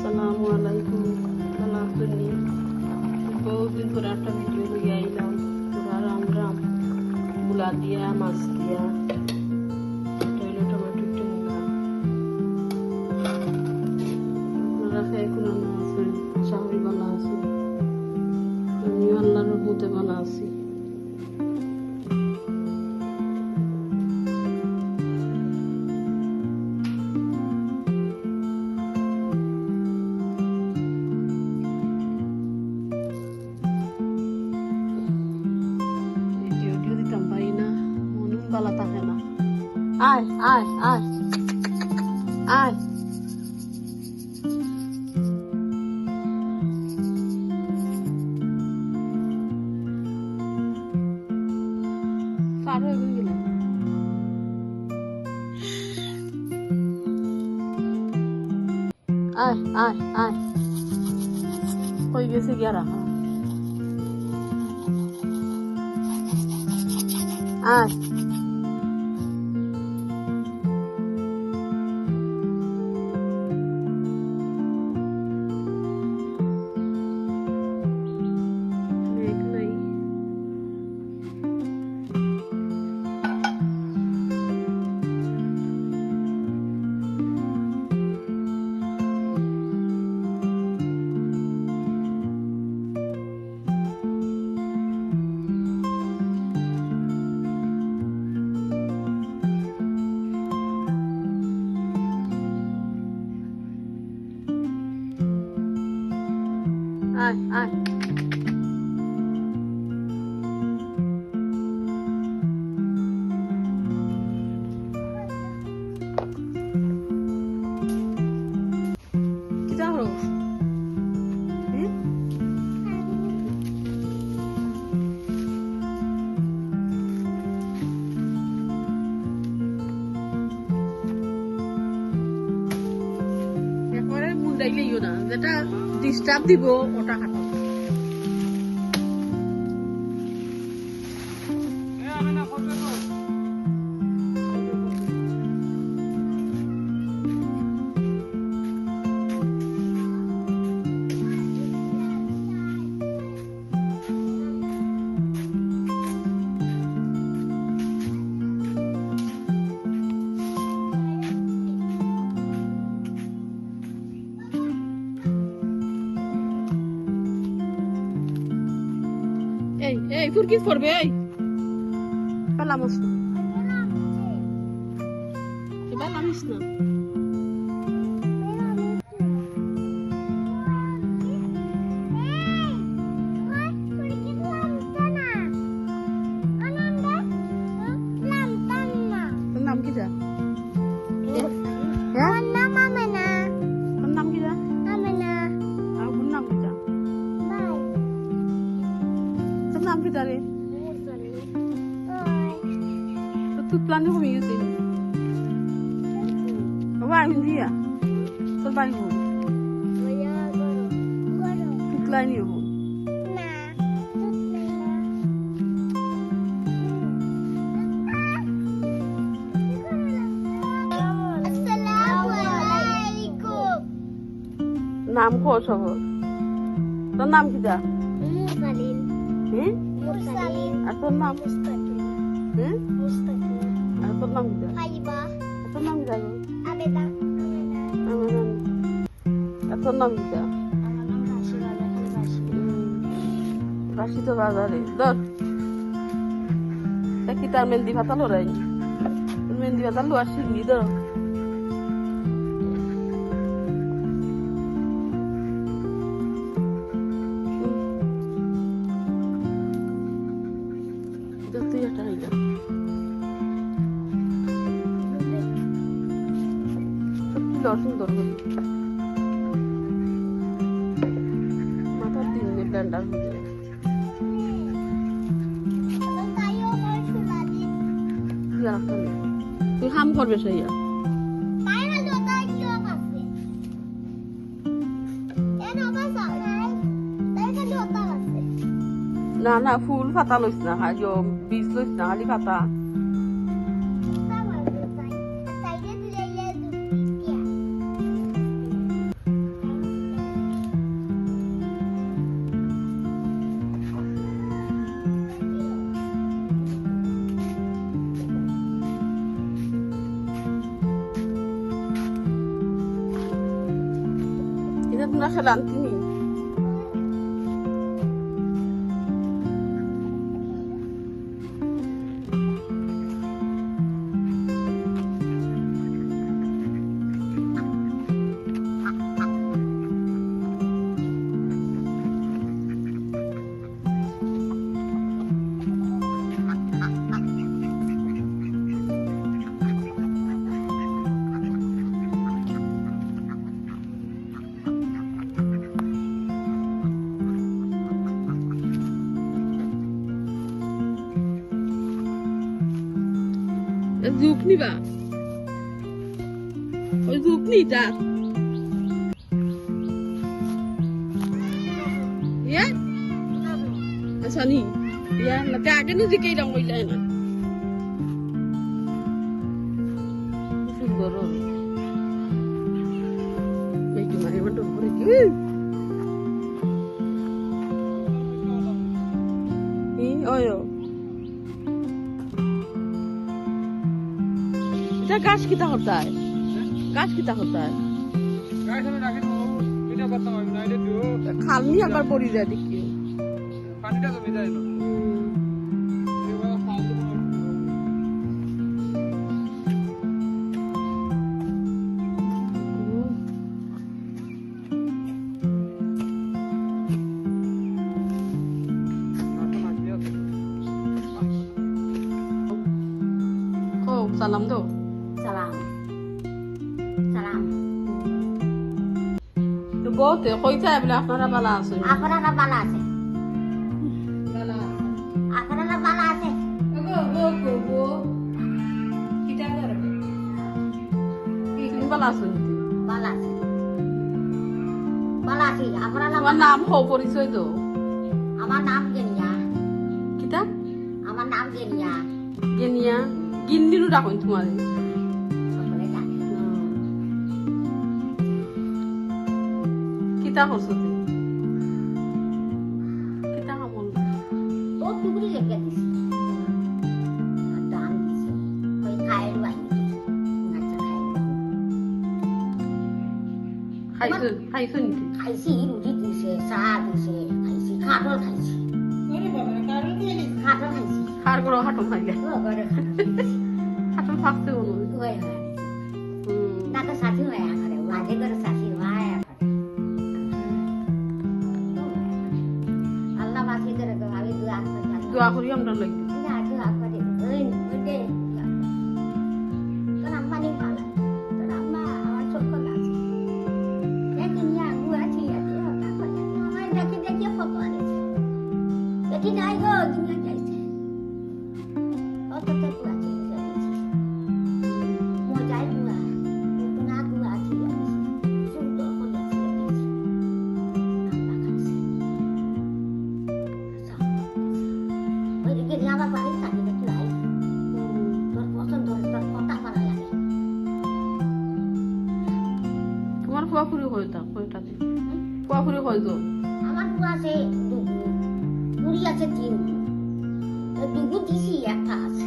আসসালামু আলাইকুম। ভালো আছেন? বহুদিন পরে একটা ভিডিও লইয়া আইলাম। পুরা রাম রাম মুলা দিয়া মাছ দিয়া টমেটো টমেটো টেঙ্গা আপনারা খেয়ে কোনো আছেন? সবাই ভালো আছে? আমিও আল্লাহর রহমতে ভালো আছি। বালা থাকে না। আয় আয় আয় আয় পার হয়ে গেলাম। আয় আয় আয় হয়ে গেছে গিয়া রাখা। আয় আয় আয় কি যাও এরপরে মুন্ডাইলেইও না, যেটা ডিস্টার্ব দিব ওটা কাটো। এই এই ফুরকিস পড়বে, এই পালামস না, পালামিস না। নাম কি যা? হ্যাঁ নাম আমেনা। তোর নাম কি যা? আমেনা। আর ওর নাম কি যা? তোর নাম কি যা রে? তোর প্ল্যান কমে গেছে। বাবা আমি দিয়া তোর বাড়ি হল প্ল্যানই হল নাম কো সবর। তোর নাম কি যা? আর তোর নাম? আর তোর নাম কি যা? তোর নাম কি যা? আর তোর নাম কি যা? রাশি তো বাজারে ধর কি তার মেহেন্দি ভাতালো রাই মেহেন্দি ভাতালো আর শিখবি ধর। তুই একটা হইল সুন্দর মাথার দিন ব্যান্ডার হয়ে যায়। তুই হাম করবে সেইয়া না না ফুল পাতা লইস না, বীজ লইস না, খালি পাতা। এটা তোমরা খেলাম তিনি Zupni ba? Oi zupni ta? Ya? Asani? Ya, nanti aja nih dikai dong mau jalan. Sungguh. Baik gimana ya mantu pergi? Oh yo. गाछ कितना होता है गाछ कितना होता है गाछ में राखे तो बिना करता है ना ये जो खाली अगर पड़ी जाए देखिए पानी का जमी जाए ना ये वाला फालतू salam tuh Salam. Salam. তো বহুত কইতা বলে আপনারা ভালো আছেন আপনারা ভালো আছেন? ভালো আপনারা ভালো আছেন? গো কিটা করবে কি ভালো আছেন ভালো আছেন। ভালো আছি। আপনারা তোমার নাম হো পরিচয় তো আমার নাম গেনিয়া। কিটা আমার নাম গেনিয়া। গেনিয়া গিন্দিরু ডাকুন তোমারে সকলে জানে। কিতা করছো তুই কিতা কামল তো টুকরি লেগে দিছি। আর দান দিছি। কই খাইল বানি। আচ্ছা খাইল। খাইছো নি খাইছি রুটি দিছে, চা দিছে, খাইছি খাটল খাইছি। ওরে বাবা কারণ কি খাটল খাইছি। খার করো হাটম খাইলে ও করে হাটম ফাকতে বলো হয় হয়। তাকে সাথী হয় আখারে মাঝে করে সাথী হয় আখারে। আল্লাহ বাকি করে তো আমি দুয়া করে দোয়া করি আমরা লাগি না দুয়া করে ওই ওইতে তোর আম্মা নেই ভালো তোর আম্মা আমার ছোট আছে দেখি নিয়ে আগু আছি এত আমার দেখে দেখে ফটো আনেছে দেখি নাই গো দুনিয়া যাইছে কত কত আছে মজাই দুয়া না দুয়া আছে সুন্দর করে আছে আল্লাহ কাছে ওই দিকে নিয়ে আমার বাড়ি থাকি দেখি ভাই তোর পছন্দ তোর কথা ভালো লাগে তোমার ফুয়াফুরি হইতা কয়টাতে ফুয়াফুরি হইতো আমার বউ আছে দুগু বুড়ি আছে তিন দুগু দিছি একটা আছে